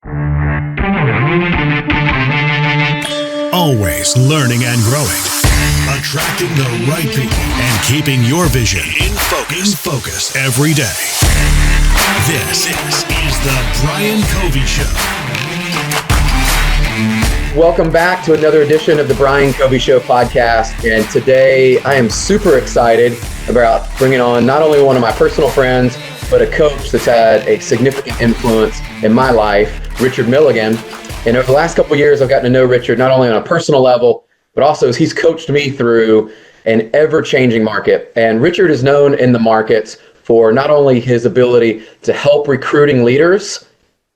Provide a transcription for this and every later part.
Always learning and growing. Attracting the right people and keeping your vision in focus every day. This is the Brian Covey Show. Welcome back to another edition of the Brian Covey Show podcast. And today I am super excited about bringing on not only one of my personal friends, but a coach that's had a significant influence in my life, Richard Milligan. And over the last couple of years, I've gotten to know Richard not only on a personal level, but also as he's coached me through an ever-changing market. And Richard is known in the markets for not only his ability to help recruiting leaders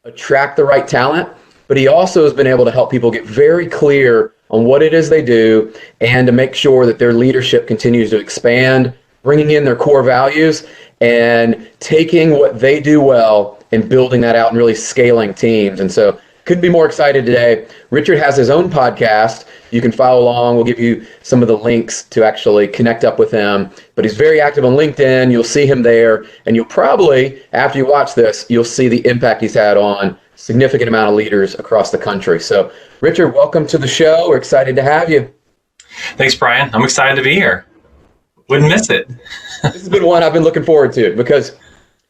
attract the right talent, but he also has been able to help people get very clear on what it is they do and to make sure that their leadership continues to expand, bringing in their core values and taking what they do well and building that out and really scaling teams. And so couldn't be more excited today. Richard has his own podcast. You can follow along. We'll give you some of the links to actually connect up with him. But he's very active on LinkedIn. You'll see him there. And you'll probably, after you watch this, you'll see the impact he's had on significant amount of leaders across the country. So, Richard, welcome to the show. We're excited to have you. Thanks, Brian. I'm excited to be here. Wouldn't miss it. This has been one I've been looking forward to because,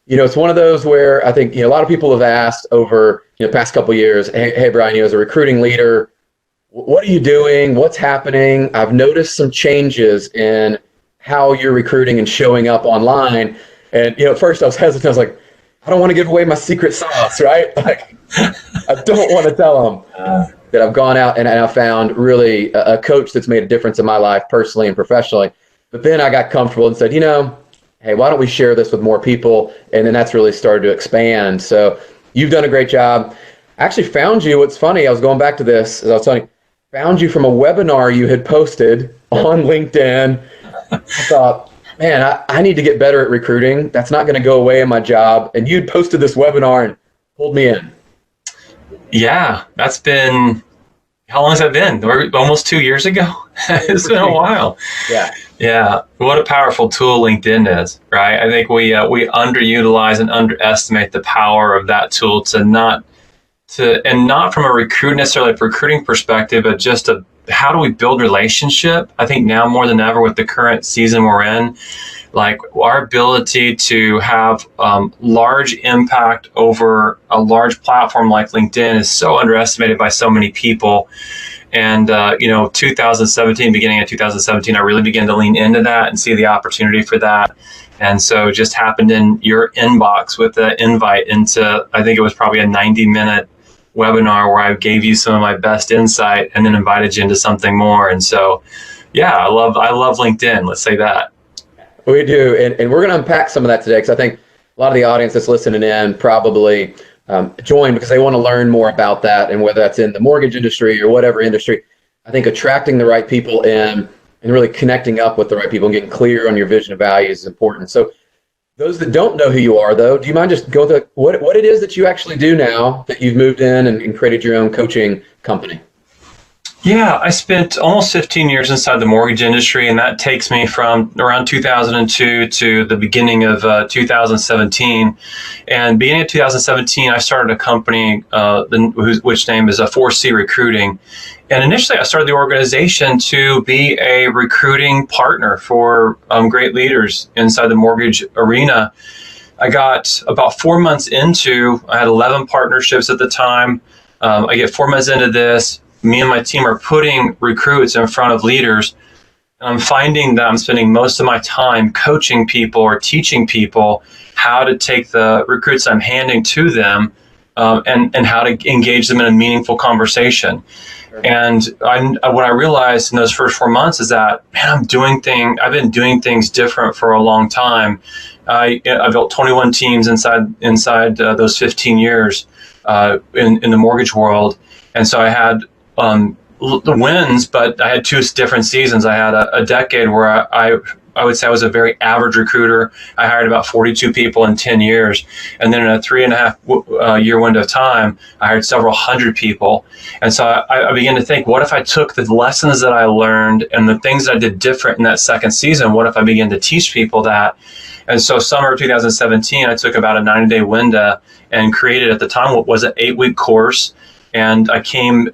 it's one of those where I think, a lot of people have asked over, the past couple of years, hey, Brian, as a recruiting leader, what are you doing? What's happening? I've noticed some changes in how you're recruiting and showing up online. And, at first I was hesitant. I was like, I don't want to give away my secret sauce, right? Like, I don't want to tell them that I've gone out and I found really a coach that's made a difference in my life personally and professionally. But then I got comfortable and said, hey, why don't we share this with more people? And then that's really started to expand. So you've done a great job. I actually found you. What's funny, I was going back to this, as I was telling you, found you from a webinar you had posted on LinkedIn. I thought, man, I need to get better at recruiting. That's not going to go away in my job. And you'd posted this webinar and pulled me in. Yeah, that's been, how long has that been? Almost 2 years ago? It's been a while. Yeah. What a powerful tool LinkedIn is, right? I think we underutilize and underestimate the power of that tool not from a recruiting perspective, but just how do we build relationship? I think now more than ever with the current season we're in, like our ability to have large impact over a large platform like LinkedIn is so underestimated by so many people. And, beginning of 2017, I really began to lean into that and see the opportunity for that. And so just happened in your inbox with the invite into, I think it was probably a 90-minute webinar where I gave you some of my best insight and then invited you into something more. And so, yeah, I love LinkedIn. Let's say that. We do. And we're going to unpack some of that today because I think a lot of the audience that's listening in probably join because they want to learn more about that. And whether that's in the mortgage industry or whatever industry, I think attracting the right people in and really connecting up with the right people and getting clear on your vision and values is important. So those that don't know who you are, though, do you mind just going through what it is that you actually do now that you've moved in and created your own coaching company? Yeah, I spent almost 15 years inside the mortgage industry, and that takes me from around 2002 to the beginning of 2017. And beginning of 2017, I started a company, which name is 4C Recruiting. And initially, I started the organization to be a recruiting partner for great leaders inside the mortgage arena. I got about 4 months into, I had 11 partnerships at the time. I get 4 months into this. Me and my team are putting recruits in front of leaders. And I'm finding that I'm spending most of my time coaching people or teaching people how to take the recruits I'm handing to them and how to engage them in a meaningful conversation. And what I realized in those first 4 months is that, man, I've been doing things different for a long time. I built 21 teams inside those 15 years in the mortgage world. And so I had the wins, but I had two different seasons. I had a decade where I would say I was a very average recruiter. I hired about 42 people in 10 years. And then in a 3.5 year window of time, I hired several hundred people. And so I began to think, what if I took the lessons that I learned and the things that I did different in that second season? What if I began to teach people that? And so summer of 2017, I took about a 90-day window and created at the time what was an 8-week course. And I came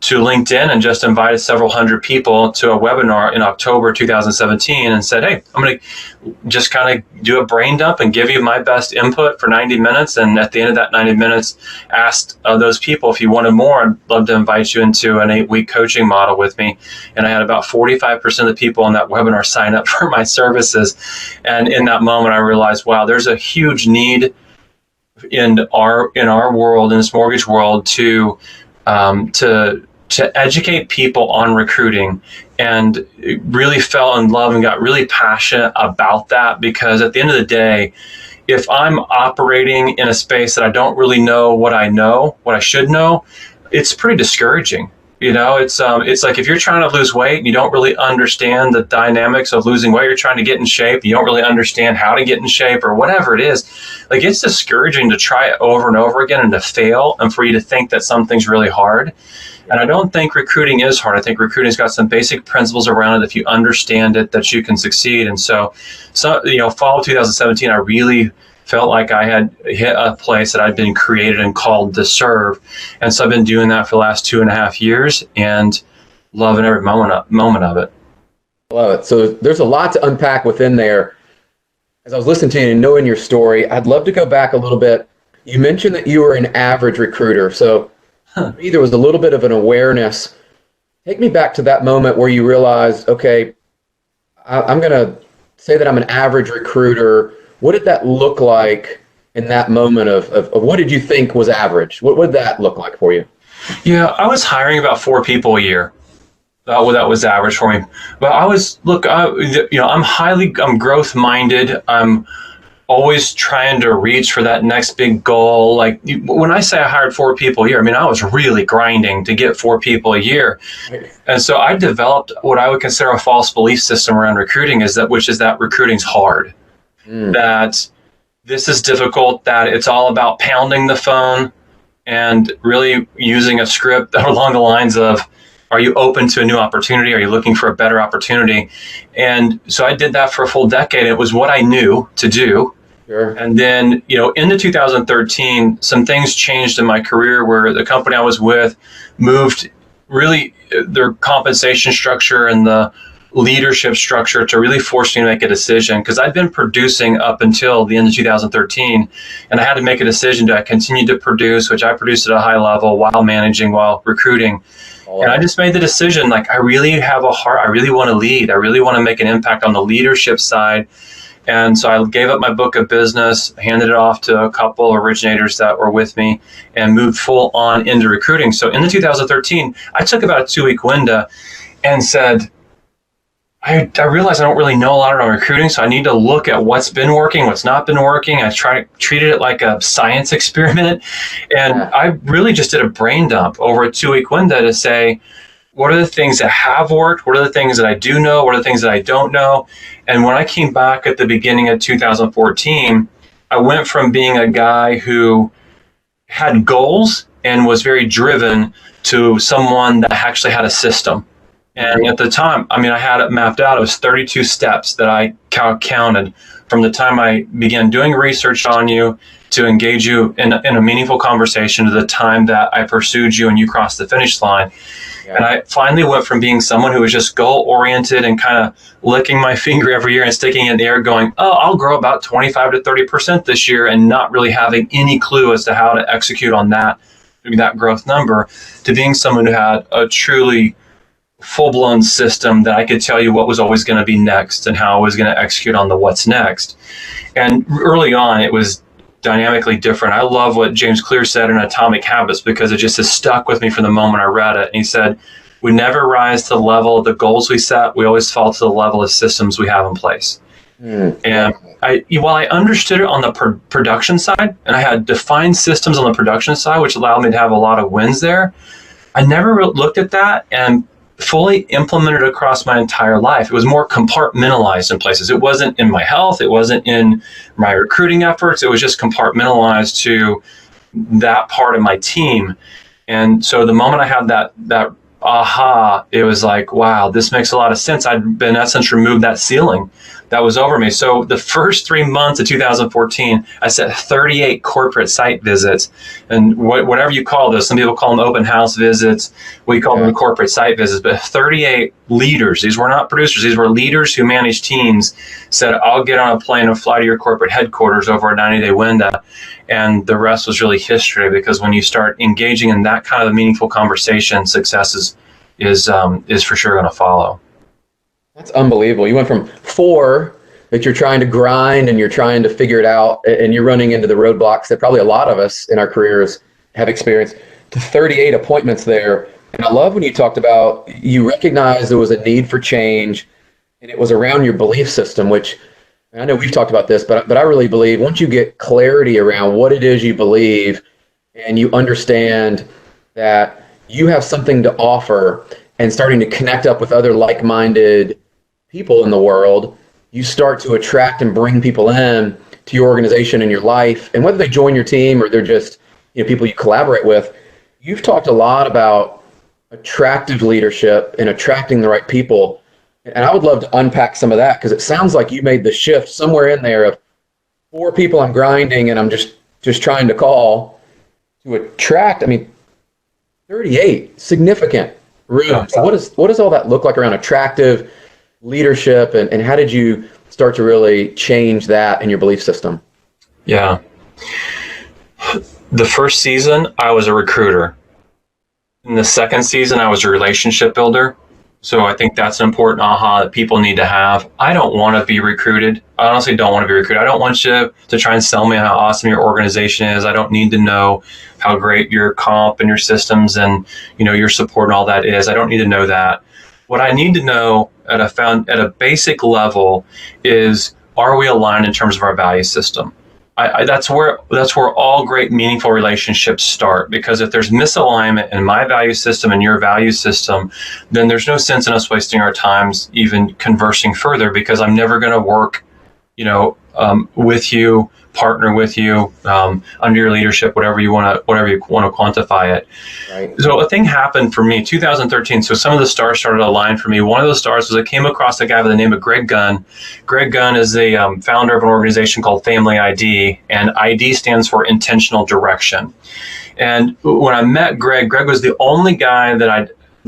to LinkedIn and just invited several hundred people to a webinar in October 2017 and said, hey, I'm going to just kind of do a brain dump and give you my best input for 90 minutes. And at the end of that 90 minutes, asked those people if you wanted more, I'd love to invite you into an 8-week coaching model with me. And I had about 45% of the people on that webinar sign up for my services. And in that moment, I realized, wow, there's a huge need in our world, in this mortgage world, to educate people on recruiting, and really fell in love and got really passionate about that, because at the end of the day, if I'm operating in a space that I don't really know what I should know, it's pretty discouraging. It's like if you're trying to lose weight and you don't really understand the dynamics of losing weight, you're trying to get in shape, you don't really understand how to get in shape or whatever it is. Like, it's discouraging to try it over and over again and to fail, and for you to think that something's really hard. And I don't think recruiting is hard. I think recruiting's got some basic principles around it. If you understand it, that you can succeed. And so fall of 2017, I really felt like I had hit a place that I'd been created and called to serve. And so I've been doing that for the last 2.5 years and loving every moment of it. Love it. So there's a lot to unpack within there. As I was listening to you and knowing your story, I'd love to go back a little bit. You mentioned that you were an average recruiter. So there was a little bit of an awareness. Take me back to that moment where you realized, okay, I'm going to say that I'm an average recruiter. What did that look like in that moment of what did you think was average? What would that look like for you? Yeah, I was hiring about 4 people a year. That was average for me. But I'm growth minded. I'm always trying to reach for that next big goal. Like, when I say I hired 4 people a year, I mean, I was really grinding to get 4 people a year. And so I developed what I would consider a false belief system around recruiting, which is that recruiting's hard, that this is difficult, that it's all about pounding the phone and really using a script along the lines of, are you open to a new opportunity? Are you looking for a better opportunity? And so I did that for a full decade. It was what I knew to do. Sure. And then, into 2013, some things changed in my career where the company I was with moved really their compensation structure and the leadership structure to really force me to make a decision, because I'd been producing up until the end of 2013, and I had to make a decision. Do I continue to produce, which I produced at a high level while managing, while recruiting? And I just made the decision, like, I really have a heart. I really want to lead. I really want to make an impact on the leadership side. And so I gave up my book of business, handed it off to a couple originators that were with me, and moved full on into recruiting. So in the 2013, I took about a 2-week window and said, I realized I don't really know a lot about recruiting, so I need to look at what's been working, what's not been working. I treated it like a science experiment. And I really just did a brain dump over a 2-week window to say, what are the things that have worked? What are the things that I do know? What are the things that I don't know? And when I came back at the beginning of 2014, I went from being a guy who had goals and was very driven to someone that actually had a system. And at the time, I had it mapped out. It was 32 steps that I counted from the time I began doing research on you to engage you in a meaningful conversation to the time that I pursued you and you crossed the finish line. Yeah. And I finally went from being someone who was just goal-oriented and kind of licking my finger every year and sticking it in the air going, oh, I'll grow about 25 to 30% this year, and not really having any clue as to how to execute on that growth number, to being someone who had a truly full-blown system that I could tell you what was always going to be next and how I was going to execute on the what's next. And early on, it was dynamically different. I love what James Clear said in Atomic Habits, because it just has stuck with me from the moment I read it. And he said, we never rise to the level of the goals we set. We always fall to the level of systems we have in place. And while I understood it on the production side, and I had defined systems on the production side, which allowed me to have a lot of wins there, I never looked at that and fully implemented across my entire life. It was more compartmentalized in places. It wasn't in my health. It wasn't in my recruiting efforts. It was just compartmentalized to that part of my team. And so the moment I had that aha, it was like, wow, this makes a lot of sense. I'd, in essence, removed that ceiling that was over me. So the first 3 months of 2014, I set 38 corporate site visits, and whatever you call those. Some people call them open house visits. We call them corporate site visits. But 38 leaders. These were not producers. These were leaders who managed teams. Said, "I'll get on a plane and fly to your corporate headquarters over a 90-day window," and the rest was really history. Because when you start engaging in that kind of a meaningful conversation, success is for sure going to follow. That's unbelievable. You went from 4 that you're trying to grind and you're trying to figure it out, and you're running into the roadblocks that probably a lot of us in our careers have experienced, to 38 appointments there. And I love when you talked about, you recognized there was a need for change, and it was around your belief system, which I know we've talked about this, but I really believe once you get clarity around what it is you believe, and you understand that you have something to offer, and starting to connect up with other like-minded people in the world, you start to attract and bring people in to your organization and your life. And whether they join your team or they're just, people you collaborate with, you've talked a lot about attractive leadership and attracting the right people. And I would love to unpack some of that, because it sounds like you made the shift somewhere in there of 4 people I'm grinding and I'm just trying to call, to attract, 38 significant rooms. So what does all that look like around attractive leadership, and how did you start to really change that in your belief system? Yeah. The first season, I was a recruiter. In the second season, I was a relationship builder. So I think that's an important aha that people need to have. I don't want to be recruited. I honestly don't want to be recruited. I don't want you to try and sell me how awesome your organization is. I don't need to know how great your comp and your systems and your support and all that is. I don't need to know that. What I need to know at a basic level is, are we aligned in terms of our value system? That's where all great meaningful relationships start, because if there's misalignment in my value system and your value system, then there's no sense in us wasting our times even conversing further, because I'm never going to work with you, partner with you, under your leadership, whatever you want to quantify it. Right. So a thing happened for me, 2013. So some of the stars started to align for me. One of those stars was I came across a guy by the name of Greg Gunn. Greg Gunn is the founder of an organization called Family ID, and ID stands for intentional direction. And when I met Greg was the only guy that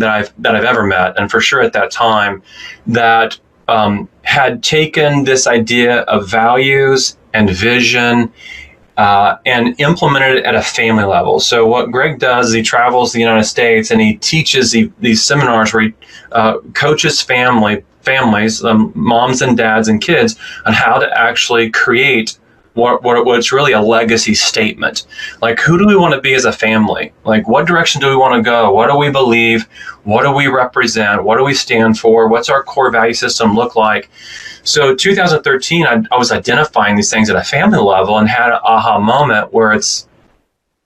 I've ever met, and for sure at that time, that had taken this idea of values and vision and implemented it at a family level. So what Greg does is he travels the United States and he teaches these seminars where he coaches families, moms and dads and kids, on how to actually create what's really a legacy statement. Like, who do we want to be as a family? Like, what direction do we want to go? What do we believe? What do we represent? What do we stand for? What's our core value system look like? So 2013, I was identifying these things at a family level and had an aha moment where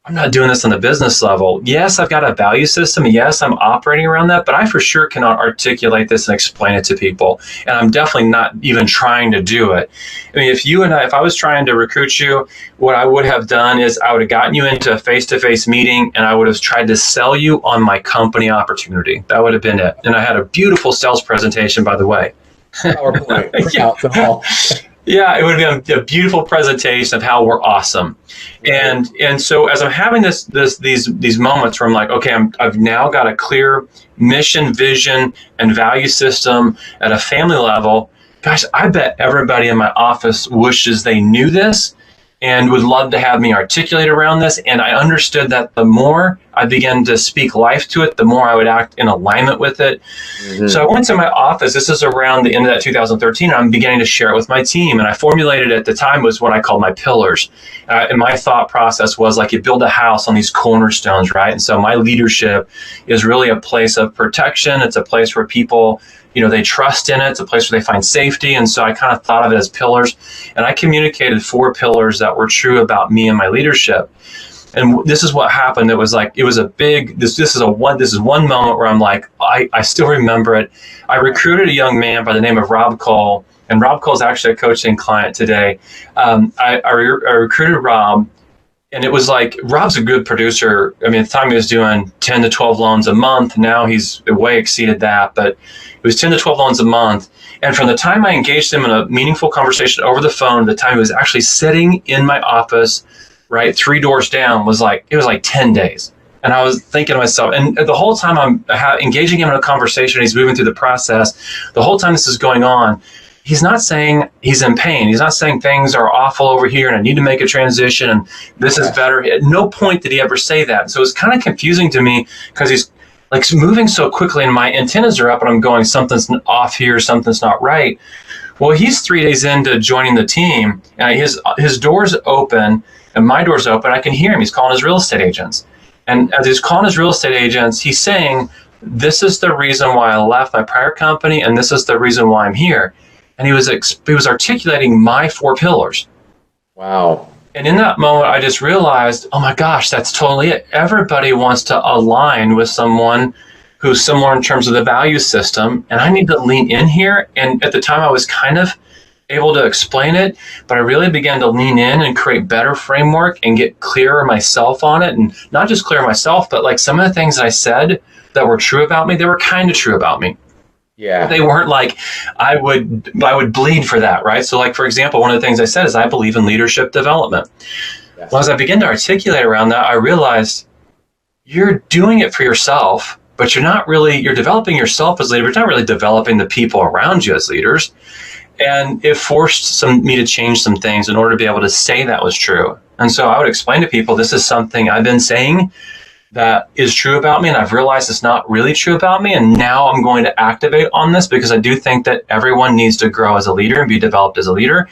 I'm not doing this on the business level. Yes, I've got a value system. Yes, I'm operating around that, but I for sure cannot articulate this and explain it to people. And I'm definitely not even trying to do it. If I was trying to recruit you, what I would have done is I would have gotten you into a face-to-face meeting and I would have tried to sell you on my company opportunity. That would have been it. And I had a beautiful sales presentation, by the way. PowerPoint. Yeah, it would be a beautiful presentation of how we're awesome. And so as I'm having these moments where I'm like, okay, I've now got a clear mission, vision, and value system at a family level. Gosh, I bet everybody in my office wishes they knew this and would love to have me articulate around this. And I understood that the more I began to speak life to it, the more I would act in alignment with it. Mm-hmm. So I went to my office. This is around the end of that 2013. I'm beginning to share it with my team. And I formulated at the time was what I called my pillars. And my thought process was like, you build a house on these cornerstones, right? And so my leadership is really a place of protection. It's a place where people, they trust in it. It's a place where they find safety. And so I kind of thought of it as pillars. And I communicated 4 pillars that were true about me and my leadership. And this is what happened. It was like, it was a big, this is one moment where I'm like, I still remember it. I recruited a young man by the name of Rob Cole, and Rob Cole is actually a coaching client today. I recruited Rob, And it was like, Rob's a good producer. I mean, at the time he was doing 10 to 12 loans a month. Now he's way exceeded that, but it was 10 to 12 loans a month. And from the time I engaged him in a meaningful conversation over the phone, the time he was actually sitting in my office, right, 3 doors down, it was like 10 days. And I was thinking to myself, and the whole time I'm engaging him in a conversation, he's moving through the process. The whole time this is going on, he's not saying he's in pain. He's not saying things are awful over here and I need to make a transition and this is better. At no point did he ever say that. So it's kind of confusing to me because he's like moving so quickly and my antennas are up and I'm going, something's off here, something's not right. Well, he's 3 days into joining the team and his door's open and my door's open. I can hear him. He's calling his real estate agents. And as he's calling his real estate agents, he's saying, this is the reason why I left my prior company and this is the reason why I'm here. And he was articulating my 4 pillars. Wow. And in that moment, I just realized, oh my gosh, that's totally it. Everybody wants to align with someone who's similar in terms of the value system. And I need to lean in here. And at the time I was kind of able to explain it, but I really began to lean in and create better framework and get clearer myself on it. And not just clear myself, but like some of the things I said that were true about me, they were kind of true about me. Yeah. They weren't like, I would bleed for that, right? So like, for example, one of the things I said is I believe in leadership development. Yes. Well, as I began to articulate around that, I realized you're doing it for yourself, but you're developing yourself as a leader, but you're not really developing the people around you as leaders. And it forced me to change some things in order to be able to say that was true. And so I would explain to people, this is something I've been saying that is true about me, and I've realized it's not really true about me, and now I'm going to activate on this because I do think that everyone needs to grow as a leader and be developed as a leader.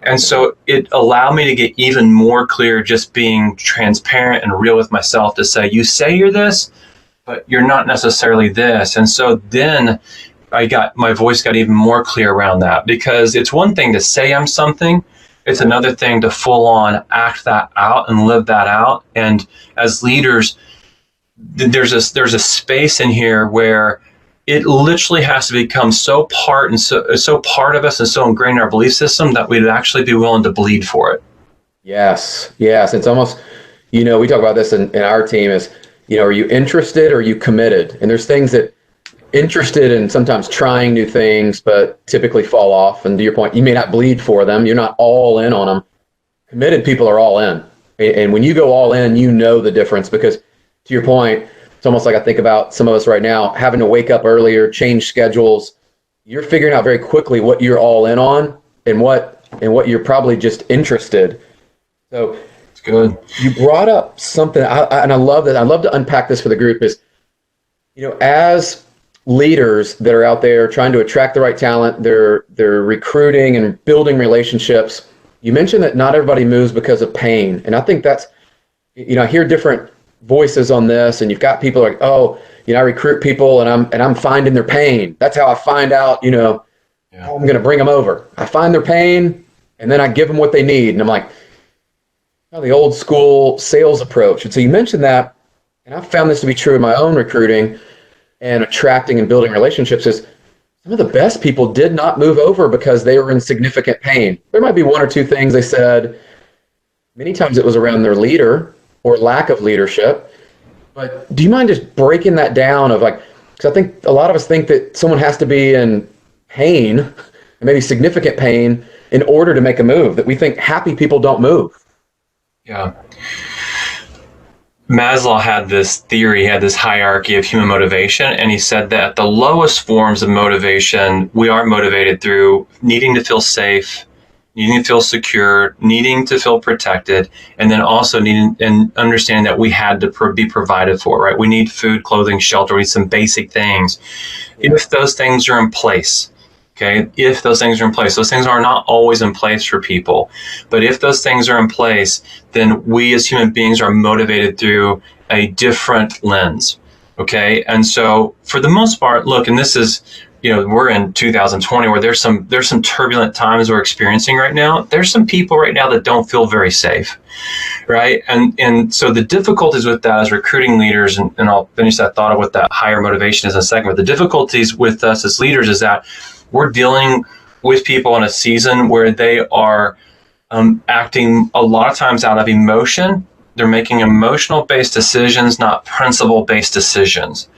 And so it allowed me to get even more clear, just being transparent and real with myself to say, you say you're this, but you're not necessarily this. And so then my voice got even more clear around that, because it's one thing to say I'm something, it's another thing to full on act that out and live that out. And as leaders, there's a space in here where it literally has to become so part of us and so ingrained in our belief system that we'd actually be willing to bleed for it. Yes. It's almost, we talk about this in our team is, are you interested or are you committed? And there's things that interested in sometimes trying new things, but typically fall off. And to your point, you may not bleed for them. You're not all in on them. Committed people are all in. And when you go all in, the difference, because to your point, it's almost like I think about some of us right now having to wake up earlier, change schedules. You're figuring out very quickly what you're all in on and what you're probably just interested. So it's good. You brought up something, and I love that. I'd love to unpack this for the group is, as leaders that are out there trying to attract the right talent, they're recruiting and building relationships. You mentioned that not everybody moves because of pain. And I think that's, I hear different voices on this, and you've got people like, I recruit people and I'm finding their pain. That's how I find out, how I'm going to bring them over. I find their pain and then I give them what they need. And I'm like, the old school sales approach. And so you mentioned that, and I've found this to be true in my own recruiting and attracting and building relationships, is some of the best people did not move over because they were in significant pain. There might be one or two things they said. Many times it was around their leader or lack of leadership. But do you mind just breaking that down of because I think a lot of us think that someone has to be in pain, and maybe significant pain, in order to make a move, that we think happy people don't move. Yeah. Maslow had this theory, he had this hierarchy of human motivation, and he said that the lowest forms of motivation, we are motivated through needing to feel safe, needing to feel secure, needing to feel protected, and then also needing and understanding that we had to be provided for, right? We need food, clothing, shelter, we need some basic things. If those things are in place, okay, if those things are in place, those things are not always in place for people, but if those things are in place, then we as human beings are motivated through a different lens, okay? And so for the most part, look, and this is, we're in 2020 where there's some turbulent times we're experiencing right now. There's some people right now that don't feel very safe, right? And so the difficulties with that as recruiting leaders, and I'll finish that thought of what that higher motivation is in a second, but the difficulties with us as leaders is that we're dealing with people in a season where they are acting a lot of times out of emotion. They're making emotional-based decisions, not principle-based decisions,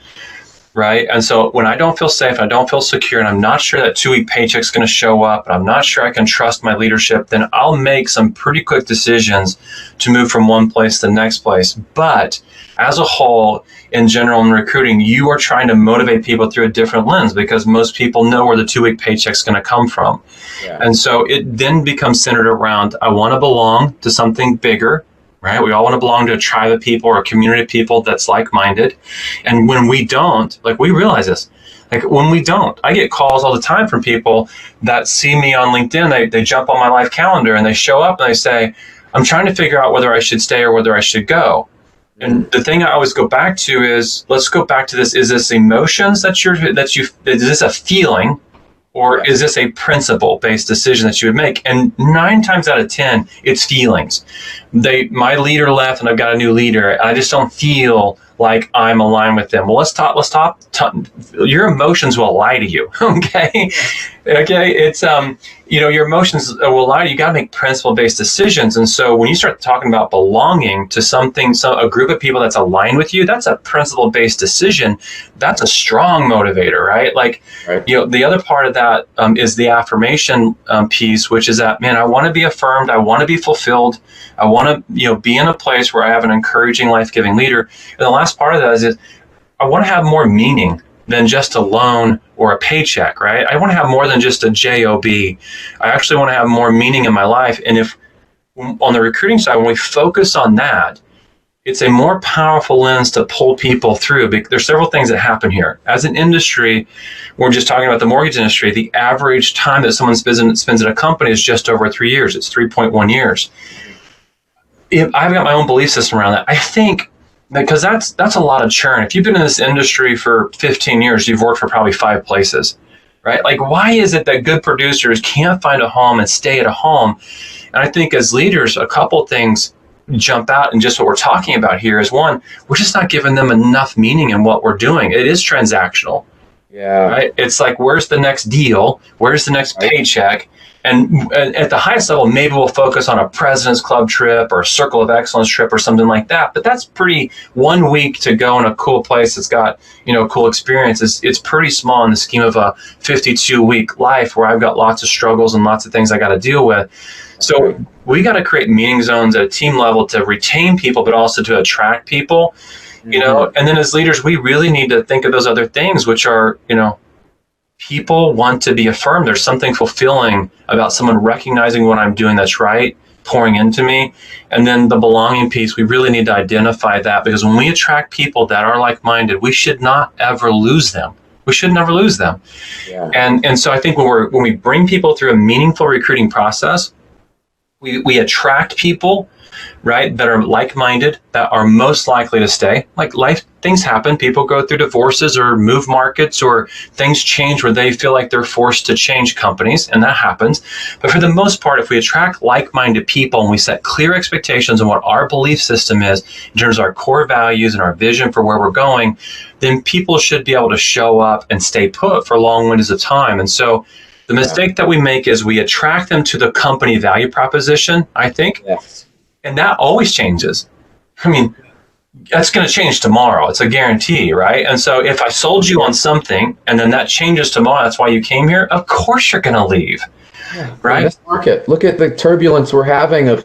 right? And so when I don't feel safe, I don't feel secure, and I'm not sure that 2-week paycheck's going to show up, and I'm not sure I can trust my leadership, then I'll make some pretty quick decisions to move from one place to the next place. But as a whole, in general, in recruiting, you are trying to motivate people through a different lens because most people know where the 2-week paycheck's going to come from. Yeah. And so it then becomes centered around, I want to belong to something bigger, right? We all want to belong to a tribe of people or a community of people that's like-minded. And when we don't, like, we realize this, like when we don't, I get calls all the time from people that see me on LinkedIn. They jump on my live calendar and they show up and they say, I'm trying to figure out whether I should stay or whether I should go. And the thing I always go back to is, let's go back to this. Is this emotions is this a feeling? Or is this a principle-based decision that you would make? And 9 times out of 10, it's feelings. My leader left, and I've got a new leader. And I just don't feel like I'm aligned with them. Well, let's talk. Your emotions will lie to you. Okay. It's your emotions will lie to you. You got to make principle-based decisions. And so when you start talking about belonging to something, a group of people that's aligned with you, that's a principle-based decision. That's a strong motivator, right? Like, right. The other part of that is the affirmation piece, which is that, man, I want to be affirmed. I want to be fulfilled. I want to, be in a place where I have an encouraging, life-giving leader. And the last part of that is I want to have more meaning than just a loan or a paycheck, right? I want to have more than just a job. I actually want to have more meaning in my life. And if on the recruiting side, when we focus on that, it's a more powerful lens to pull people through. There's several things that happen here. As an industry, we're just talking about the mortgage industry, the average time that someone spends at a company is just over 3 years. It's 3.1 years. I've got my own belief system around that. I think because that's a lot of churn. If you've been in this industry for 15 years, you've worked for probably 5 places, right? Like, why is it that good producers can't find a home and stay at a home? And I think as leaders, a couple things jump out, and just what we're talking about here is, one, we're just not giving them enough meaning in what we're doing. It is transactional. Yeah. Right. It's like, where's the next deal? Where's the next paycheck? And at the highest level, maybe we'll focus on a President's Club trip or a Circle of Excellence trip or something like that. But that's pretty, 1 week to go in a cool place that's got, cool experiences. It's pretty small in the scheme of a 52-week life where I've got lots of struggles and lots of things I got to deal with. So we got to create meaning zones at a team level to retain people, but also to attract people, and then as leaders, we really need to think of those other things, which are, people want to be affirmed. There's something fulfilling about someone recognizing what I'm doing that's right, pouring into me. And then the belonging piece, we really need to identify that, because when we attract people that are like-minded, we should not ever lose them. We should never lose them. Yeah. And so I think when we bring people through a meaningful recruiting process, we attract people, right, that are like-minded, that are most likely to stay. Like, life things happen. People go through divorces or move markets, or things change where they feel like they're forced to change companies, and that happens. But for the most part, if we attract like-minded people and we set clear expectations on what our belief system is in terms of our core values and our vision for where we're going, then people should be able to show up and stay put for long windows of time. And so the mistake that we make is we attract them to the company value proposition, I think. Yes. And that always changes. I mean, that's going to change tomorrow. It's a guarantee, right? And so if I sold you on something and then that changes tomorrow, that's why you came here, of course you're going to leave, right? This market, look at the turbulence we're having of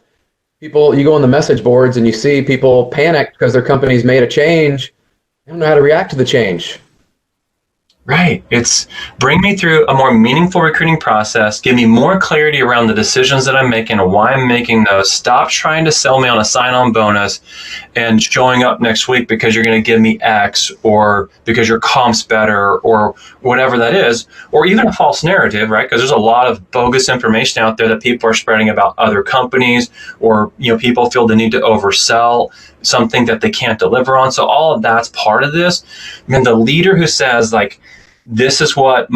people. You go on the message boards and you see people panic because their company's made a change. They don't know how to react to the change. Right. It's bring me through a more meaningful recruiting process, give me more clarity around the decisions that I'm making and why I'm making those. Stop trying to sell me on a sign-on bonus and showing up next week because you're going to give me X, or because your comp's better, or whatever that is, or even a false narrative, right? Because there's a lot of bogus information out there that people are spreading about other companies, or people feel the need to oversell something that they can't deliver on. So all of that's part of this. I mean, the leader who says, like, this is what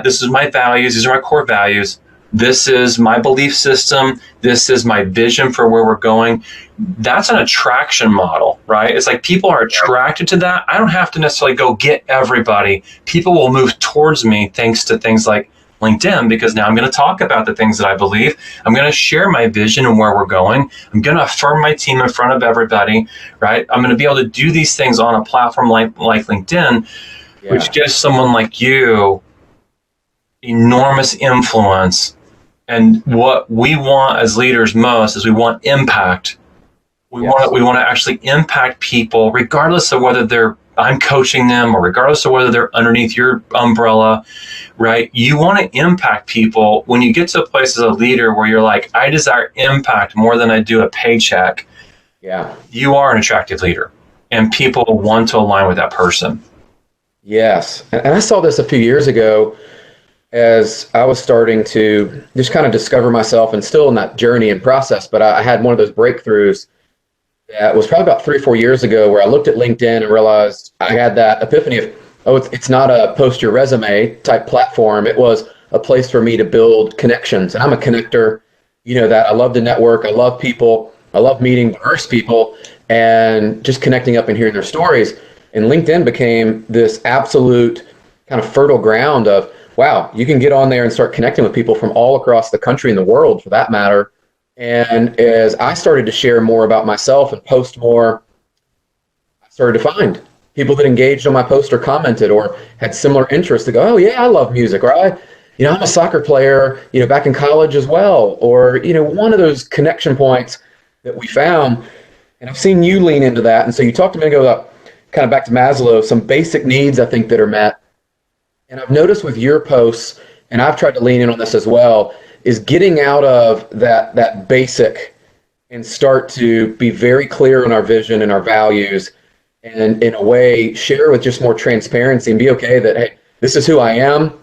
this is my values, these are my core values, this is my belief system, this is my vision for where we're going, that's an attraction model, right? It's like people are attracted to that. I don't have to necessarily go get everybody. People will move towards me thanks to things like LinkedIn, because now I'm going to talk about the things that I believe. I'm going to share my vision and where we're going. I'm going to affirm my team in front of everybody, right? I'm going to be able to do these things on a platform like LinkedIn, which gives someone like you enormous influence. And what we want as leaders most is we want impact. We want to actually impact people, regardless of whether I'm coaching them or regardless of whether they're underneath your umbrella, right? You want to impact people. When you get to a place as a leader where you're like, I desire impact more than I do a paycheck. Yeah. You are an attractive leader, and people want to align with that person. Yes. And I saw this a few years ago as I was starting to just kind of discover myself, and still in that journey and process. But I had one of those breakthroughs that was probably about 3 or 4 years ago, where I looked at LinkedIn and realized I had that epiphany of, it's not a post your resume type platform. It was a place for me to build connections. And I'm a connector, that I love to network. I love people. I love meeting diverse people and just connecting up and hearing their stories. And LinkedIn became this absolute kind of fertile ground of, wow, you can get on there and start connecting with people from all across the country and the world, for that matter. And as I started to share more about myself and post more, I started to find people that engaged on my post or commented or had similar interests to go, oh yeah, I love music, or I'm a soccer player, back in college as well, or one of those connection points that we found. And I've seen you lean into that. And so you talked a minute ago about, kind of back to Maslow, some basic needs I think that are met. And I've noticed with your posts, and I've tried to lean in on this as well, is getting out of that basic and start to be very clear on our vision and our values, and in a way share with just more transparency and be okay that, hey, this is who I am.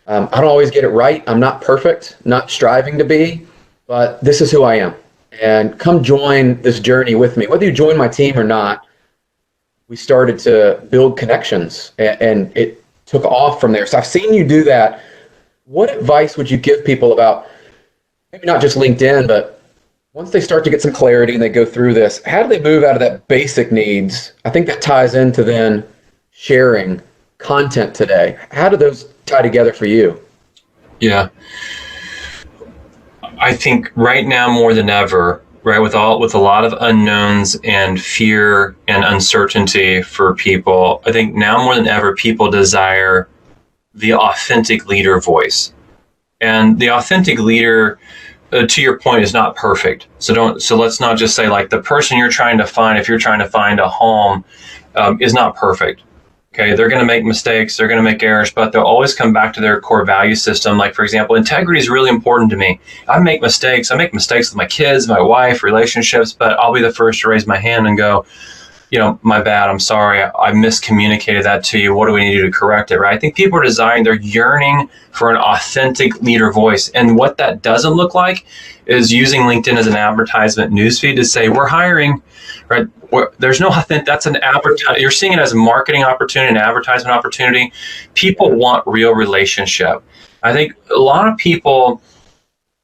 I don't always get it right. I'm not perfect, not striving to be, but this is who I am. And come join this journey with me. Whether you join my team or not, we started to build connections, and it took off from there. So I've seen you do that. What advice would you give people about maybe not just LinkedIn, but once they start to get some clarity and they go through this, how do they move out of that basic needs? I think that ties into then sharing content today. How do those tie together for you? Yeah. I think right now more than ever, right, with a lot of unknowns and fear and uncertainty for people, I think now more than ever people desire the authentic leader voice. And the authentic leader, to your point, is not perfect. So let's not just say like the person you're trying to find, if you're trying to find a home, is not perfect. Okay, they're going to make mistakes, they're going to make errors, but they'll always come back to their core value system. Like, for example, integrity is really important to me. I make mistakes with my kids, my wife, relationships, but I'll be the first to raise my hand and go, my bad, I'm sorry, I miscommunicated that to you. What do we need to do to correct it, right? I think people are desiring, they're yearning for an authentic leader voice. And what that doesn't look like is using LinkedIn as an advertisement newsfeed to say, we're hiring, right? There's no authentic, that's an advertisement. You're seeing it as a marketing opportunity, an advertisement opportunity. People want real relationship. I think a lot of people,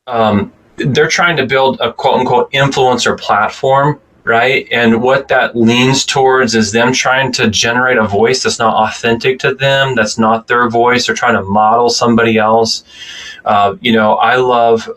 they're trying to build a quote unquote influencer platform, right? And what that leans towards is them trying to generate a voice that's not authentic to them, that's not their voice. They're trying to model somebody else. I love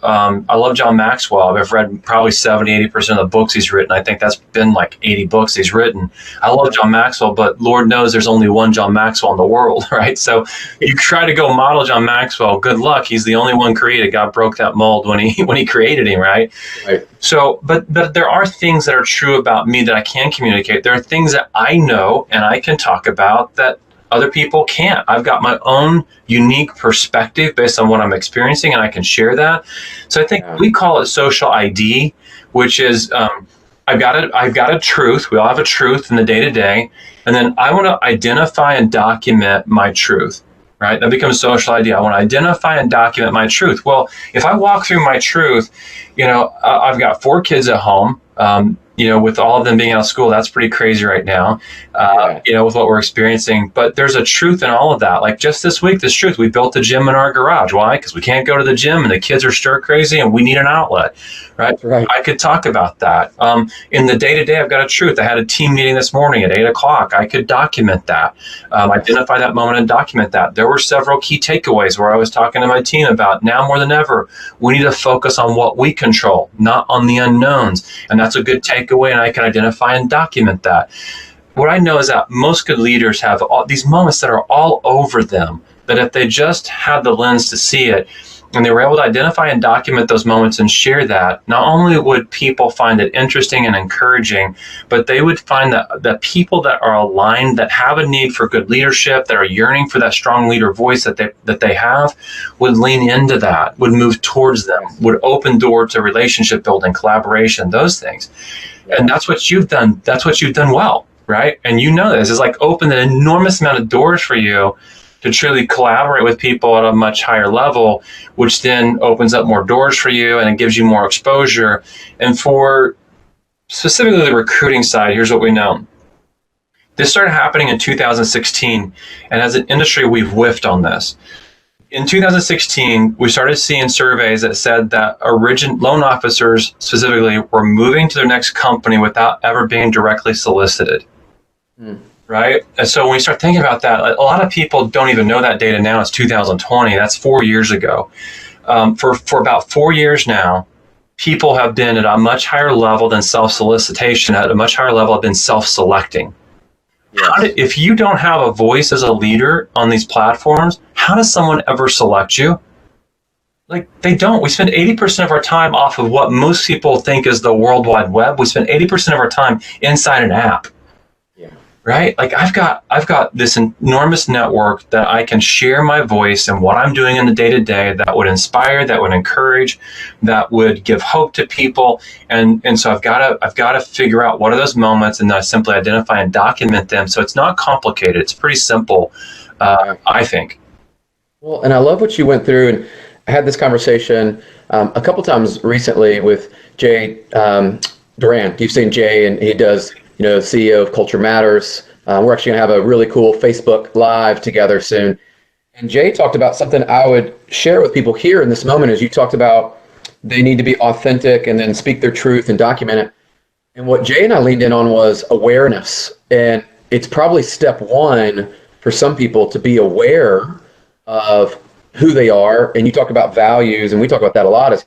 John Maxwell. I've read probably 70-80% of the books he's written. I think that's been like 80 books he's written. I love John Maxwell, but Lord knows there's only one John Maxwell in the world, right? So you try to go model John Maxwell, good luck. He's the only one created. God broke that mold when he created him, right? Right. So, but there are things that are true about me that I can communicate. There are things that I know and I can talk about that other people can't. I've got my own unique perspective based on what I'm experiencing, and I can share that. So I think we call it social ID, which is I've got a truth. We all have a truth in the day-to-day, and then I want to identify and document my truth. Right? That becomes social ID. I want to identify and document my truth. Well, if I walk through my truth, I've got 4 kids at home. with all of them being out of school, that's pretty crazy right now, with what we're experiencing. But there's a truth in all of that. Like just this week, this truth, we built a gym in our garage. Why? Because we can't go to the gym and the kids are stir crazy and we need an outlet, right? That's right. I could talk about that. In the day-to-day, I've got a truth. I had a team meeting this morning at 8 o'clock. I could document that, identify that moment and document that. There were several key takeaways where I was talking to my team about now more than ever, we need to focus on what we control, not on the unknowns. And that's a good takeaway, and I can identify and document that. What I know is that most good leaders have all these moments that are all over them, that if they just had the lens to see it, and they were able to identify and document those moments and share that, not only would people find it interesting and encouraging, but they would find that the people that are aligned, that have a need for good leadership, that are yearning for that strong leader voice that they have, would lean into that, would move towards them, would open doors to relationship building, collaboration, those things. And that's what you've done. That's what you've done well, right? And you know this. It's like opened an enormous amount of doors for you to truly collaborate with people at a much higher level, which then opens up more doors for you and it gives you more exposure. And for specifically the recruiting side, here's what we know. This started happening in 2016, and as an industry, we've whiffed on this. In 2016, we started seeing surveys that said that loan officers specifically were moving to their next company without ever being directly solicited. Right? And so when we start thinking about that, a lot of people don't even know that data now. It's 2020. That's 4 years ago. For about 4 years now, people have been at a much higher level than self-solicitation, at a much higher level have been self-selecting. Yes. If you don't have a voice as a leader on these platforms, how does someone ever select you? Like, they don't. We spend 80% of our time off of what most people think is the World Wide Web. We spend 80% of our time inside an app. Right? Like I've got this enormous network that I can share my voice and what I'm doing in the day-to-day that would inspire, that would encourage, that would give hope to people. And so I've got to figure out what are those moments, and then I simply identify and document them. So it's not complicated. It's pretty simple, I think. Well, and I love what you went through, and I had this conversation a couple times recently with Jay Duran. You've seen Jay, and he does, CEO of Culture Matters. We're actually going to have a really cool Facebook Live together soon. And Jay talked about something I would share with people here in this moment, as you talked about they need to be authentic and then speak their truth and document it. And what Jay and I leaned in on was awareness. And it's probably step one for some people to be aware of who they are. And you talk about values, and we talk about that a lot, is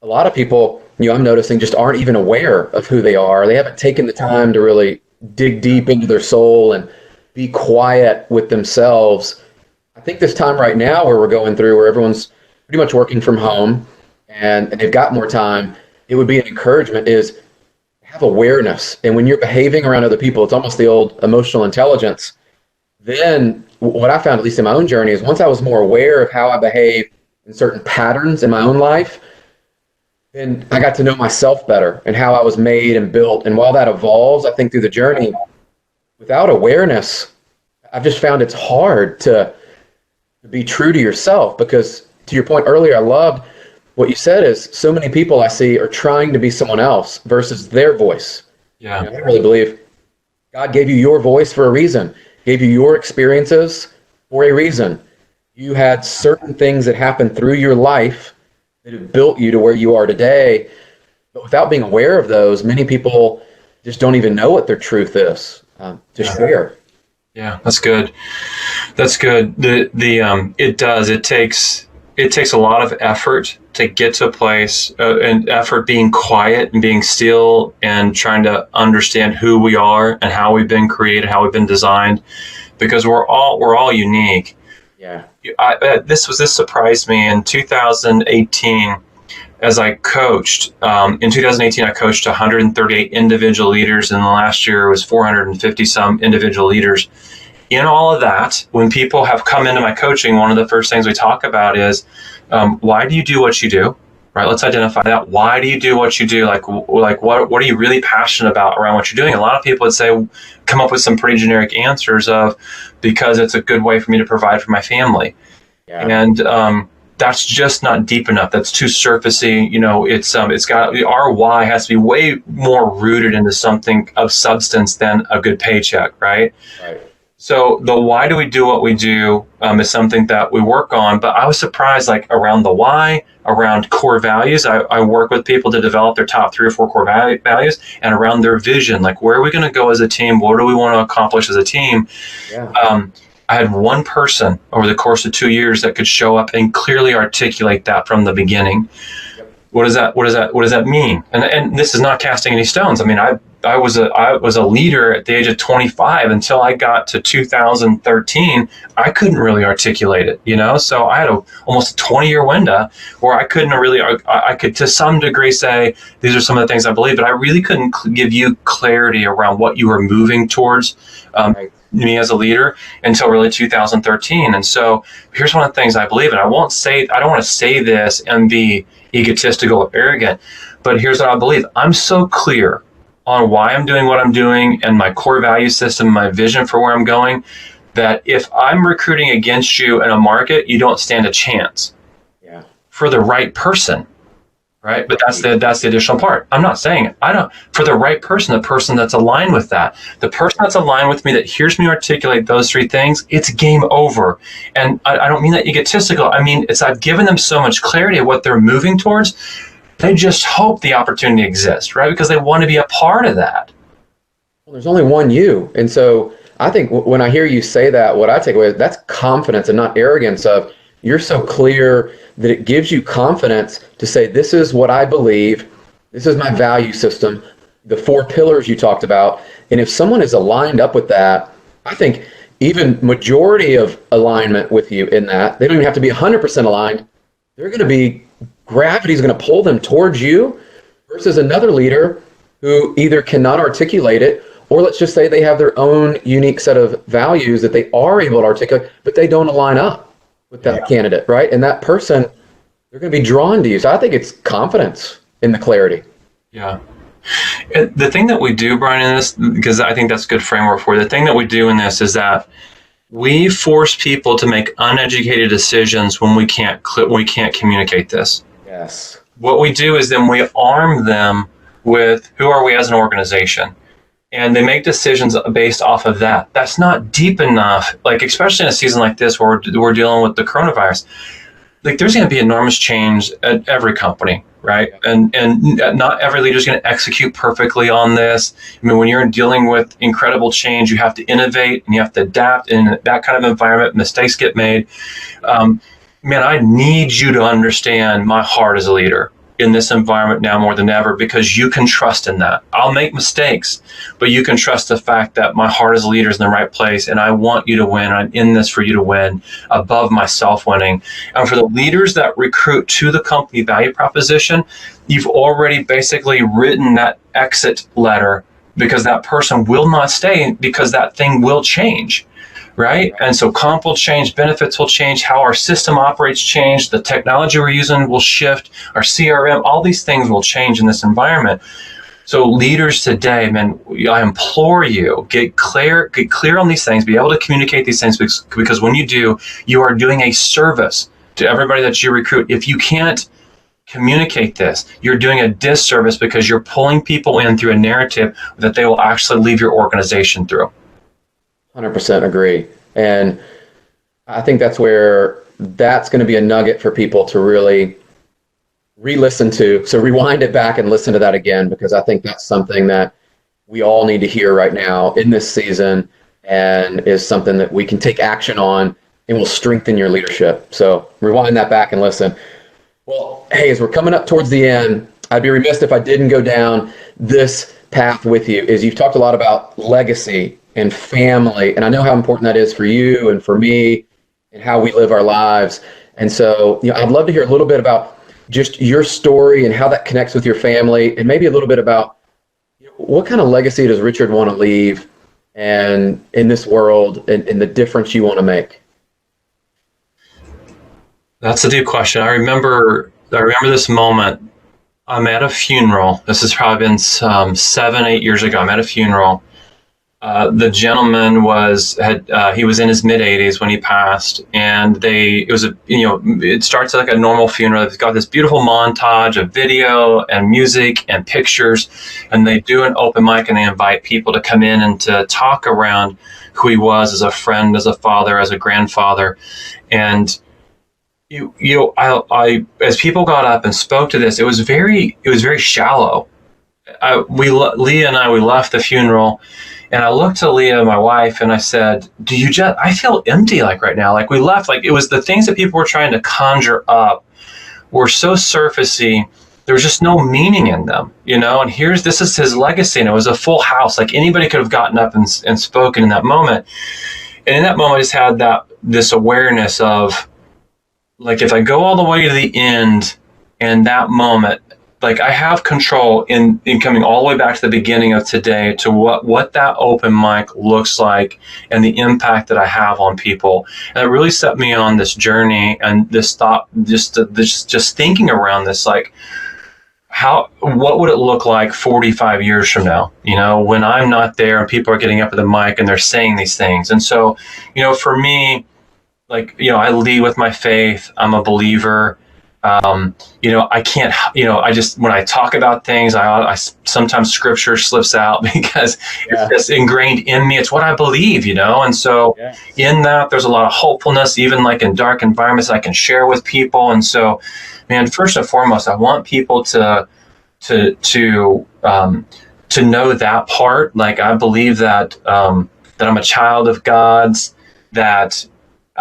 a lot of people, I'm noticing, just aren't even aware of who they are. They haven't taken the time to really dig deep into their soul and be quiet with themselves. I think this time right now where we're going through, where everyone's pretty much working from home and they've got more time, it would be an encouragement is have awareness. And when you're behaving around other people, it's almost the old emotional intelligence. Then what I found, at least in my own journey, is once I was more aware of how I behave in certain patterns in my own life, then I got to know myself better and how I was made and built. And while that evolves, I think through the journey, without awareness, I've just found it's hard to be true to yourself, because to your point earlier, I loved what you said is so many people I see are trying to be someone else versus their voice. Yeah. I really believe God gave you your voice for a reason, gave you your experiences for a reason. You had certain things that happened through your life that have built you to where you are today. But without being aware of those, many people just don't even know what their truth is to share. Yeah, that's good. That's good. It takes a lot of effort to get to a place, and effort being quiet and being still and trying to understand who we are and how we've been created, how we've been designed, because we're all unique. Yeah. This surprised me in 2018 as I coached. In 2018, I coached 138 individual leaders, and the last year was 450 some individual leaders. In all of that, when people have come into my coaching, one of the first things we talk about is, why do you do what you do? Right? Let's identify that. Why do you do what you do? Like what are you really passionate about around what you're doing? A lot of people would say, come up with some pretty generic answers of, because it's a good way for me to provide for my family. Yeah. And that's just not deep enough. That's too surfacey. It's got, our why has to be way more rooted into something of substance than a good paycheck, right? Right. So the why do we do what we do is something that we work on. But I was surprised, like around the why, around core values. I work with people to develop their top 3 or 4 core values, and around their vision, like where are we going to go as a team? What do we want to accomplish as a team? Yeah. I had one person over the course of 2 years that could show up and clearly articulate that from the beginning. Yep. What does that mean? And this is not casting any stones. I mean, I was a leader at the age of 25 until I got to 2013. I couldn't really articulate it, So I had almost a 20-year window where I couldn't really. I could to some degree say these are some of the things I believe, but I really couldn't give you clarity around what you were moving towards. Right. Me as a leader until really 2013. And so here's one of the things I believe, and I don't want to say this and be egotistical or arrogant, but here's what I believe. I'm so clear on why I'm doing what I'm doing and my core value system, my vision for where I'm going, that if I'm recruiting against you in a market, you don't stand a chance. Yeah. For the right person. Right. But that's the additional part. I'm not saying for the right person, the person that's aligned with that, the person that's aligned with me that hears me articulate those 3 things, it's game over. And I don't mean that egotistical. I mean, I've given them so much clarity of what they're moving towards. They just hope the opportunity exists, right? Because they want to be a part of that. Well, there's only one you. And so I think when I hear you say that, what I take away is that's confidence and not arrogance of you're so clear that it gives you confidence to say, this is what I believe. This is my value system, the 4 pillars you talked about. And if someone is aligned up with that, I think even majority of alignment with you in that, they don't even have to be 100% aligned. They're going to be, gravity is going to pull them towards you versus another leader who either cannot articulate it, or let's just say they have their own unique set of values that they are able to articulate, but they don't align up with that candidate, right? And that person, they're going to be drawn to you. So I think it's confidence in the clarity. Yeah. The thing that we do, Brian, in this, because I think that's a good framework for you, the thing that we do in this is that we force people to make uneducated decisions when we can't communicate this. Yes. What we do is then we arm them with who are we as an organization. And they make decisions based off of that. That's not deep enough, like especially in a season like this where we're dealing with the coronavirus. Like there's going to be enormous change at every company, right? And not every leader is going to execute perfectly on this. I mean, when you're dealing with incredible change, you have to innovate and you have to adapt. In that kind of environment, mistakes get made. Man, I need you to understand my heart as a leader in this environment now more than ever, because you can trust in that. I'll make mistakes, but you can trust the fact that my heart as a leader is in the right place, and I want you to win. I'm in this for you to win above myself winning. And for the leaders that recruit to the company value proposition, you've already basically written that exit letter, because that person will not stay because that thing will change. Right? And so comp will change, benefits will change, how our system operates change, the technology we're using will shift, our CRM, all these things will change in this environment. So leaders today, man, I implore you, get clear on these things, be able to communicate these things, because when you do, you are doing a service to everybody that you recruit. If you can't communicate this, you're doing a disservice, because you're pulling people in through a narrative that they will actually leave your organization through. 100% agree. And I think that's where that's going to be a nugget for people to really re-listen to. So rewind it back and listen to that again, because I think that's something that we all need to hear right now in this season, and is something that we can take action on and will strengthen your leadership. So rewind that back and listen. Well, hey, as we're coming up towards the end, I'd be remiss if I didn't go down this path with you. Is you've talked a lot about legacy and family, and I know how important that is for you and for me and how we live our lives. And so, I'd love to hear a little bit about just your story and how that connects with your family, and maybe a little bit about what kind of legacy does Richard want to leave and in this world, and the difference you want to make. That's a good question. I remember this moment. I'm at a funeral. This has probably been 7-8 years ago. I'm at a funeral. The gentleman he was in his mid 80s when he passed, and it starts like a normal funeral. It's got this beautiful montage of video and music and pictures, and they do an open mic and they invite people to come in and to talk around who he was as a friend, as a father, as a grandfather. And I as people got up and spoke to this, it was very shallow. Leah and I, we left the funeral, and I looked to Leah, my wife, and I said, I feel empty like right now. Like we left, like it was the things that people were trying to conjure up were so surfacey. There was just no meaning in them, and this is his legacy. And it was a full house. Like anybody could have gotten up and spoken in that moment. And in that moment, I just had this awareness of, like, if I go all the way to the end and that moment, like I have control in coming all the way back to the beginning of today to what that open mic looks like and the impact that I have on people. And it really set me on this journey and this thought, just thinking around this, like what would it look like 45 years from now, when I'm not there and people are getting up at the mic and they're saying these things. And so, for me, like, I lead with my faith. I'm a believer. I can't, when I talk about things, I sometimes scripture slips out because it's just ingrained in me. It's what I believe, and so in that there's a lot of hopefulness, even like in dark environments I can share with people. And so, man, first and foremost, I want people to know that part. Like I believe that I'm a child of God's, that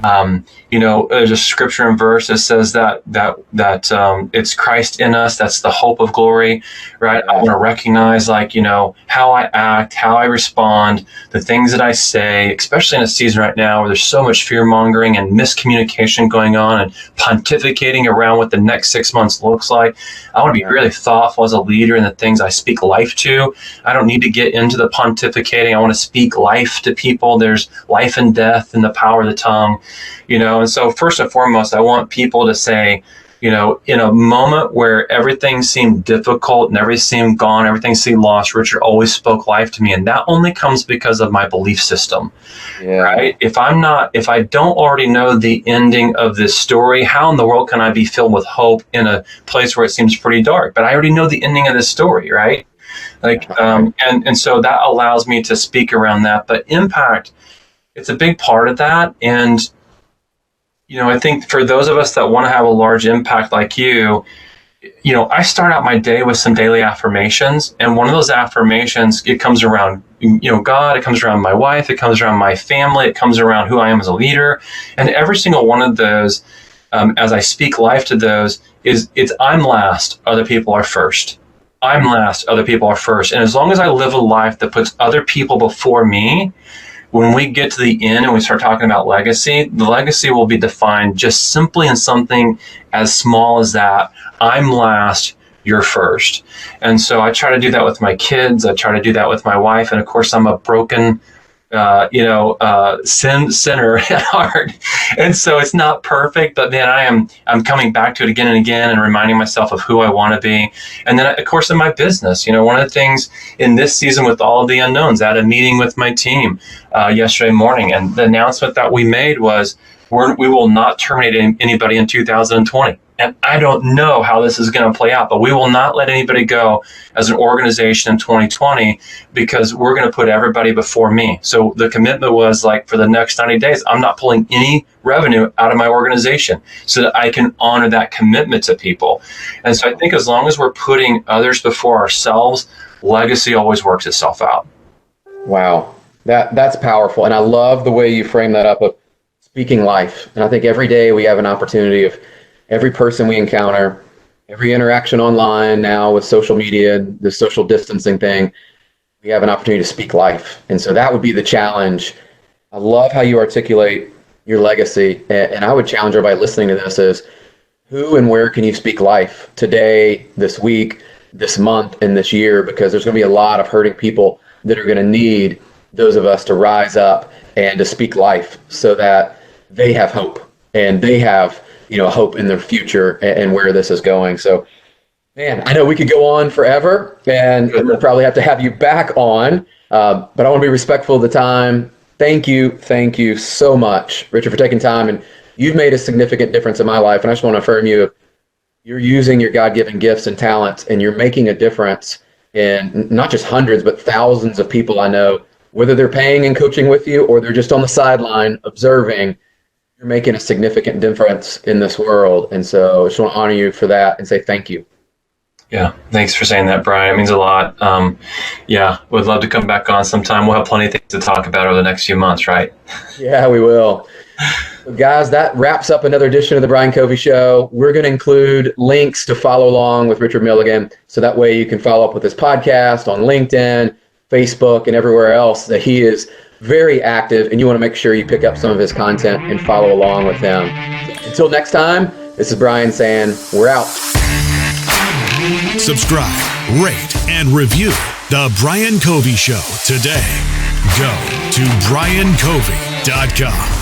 there's a scripture and verse that says that it's Christ in us. That's the hope of glory, right? I want to recognize, like, how I act, how I respond, the things that I say, especially in a season right now where there's so much fear mongering and miscommunication going on and pontificating around what the next 6 months looks like. I want to be really thoughtful as a leader in the things I speak life to. I don't need to get into the pontificating. I want to speak life to people. There's life and death in the power of the tongue. And so first and foremost, I want people to say, in a moment where everything seemed difficult and everything seemed gone, everything seemed lost, Richard always spoke life to me. And that only comes because of my belief system, right? If I don't already know the ending of this story, how in the world can I be filled with hope in a place where it seems pretty dark? But I already know the ending of this story, right? Like, and so that allows me to speak around that. But impact, it's a big part of that. And, I think for those of us that want to have a large impact like you, I start out my day with some daily affirmations. And one of those affirmations, it comes around, God, it comes around my wife, it comes around my family, it comes around who I am as a leader. And every single one of those, as I speak life to those, it's I'm last, other people are first. I'm last, other people are first. And as long as I live a life that puts other people before me, when we get to the end and we start talking about legacy, the legacy will be defined just simply in something as small as that. I'm last, you're first. And so I try to do that with my kids. I try to do that with my wife. And of course, I'm a broken, sinner at heart. And so it's not perfect, but man, I'm coming back to it again and again and reminding myself of who I want to be. And then of course in my business, one of the things in this season with all of the unknowns, I had a meeting with my team yesterday morning, and the announcement that we made was we will not terminate anybody in 2020. And I don't know how this is going to play out, but we will not let anybody go as an organization in 2020 because we're going to put everybody before me. So the commitment was, like, for the next 90 days, I'm not pulling any revenue out of my organization so that I can honor that commitment to people. And so I think as long as we're putting others before ourselves, legacy always works itself out. Wow. That's powerful. And I love the way you frame that up of speaking life. And I think every day we have an opportunity of every person we encounter, every interaction online now with social media, the social distancing thing, we have an opportunity to speak life. And so that would be the challenge. I love how you articulate your legacy. And I would challenge everybody listening to this is, who and where can you speak life today, this week, this month, and this year? Because there's going to be a lot of hurting people that are going to need those of us to rise up and to speak life so that they have hope and they have hope in their future and where this is going. So, man, I know we could go on forever, and we'll probably have to have you back on But I want to be respectful of the time. Thank you so much, Richard, for taking time. And you've made a significant difference in my life. And I just want to affirm you. You're using your God-given gifts and talents, and you're making a difference in not just hundreds, but thousands of people I know, whether they're paying and coaching with you or they're just on the sideline observing. You're making a significant difference in this world. And so I just want to honor you for that and say thank you. Yeah, thanks for saying that, Brian. It means a lot. Would love to come back on sometime. We'll have plenty of things to talk about over the next few months, right? Yeah, we will. So guys, that wraps up another edition of the Brian Covey Show. We're going to include links to follow along with Richard Milligan, so that way you can follow up with his podcast on LinkedIn, Facebook, and everywhere else that he is very active, and you want to make sure you pick up some of his content and follow along with him. Until next time, this is Brian saying we're out. Subscribe, rate, and review The Brian Covey Show today. Go to briancovey.com.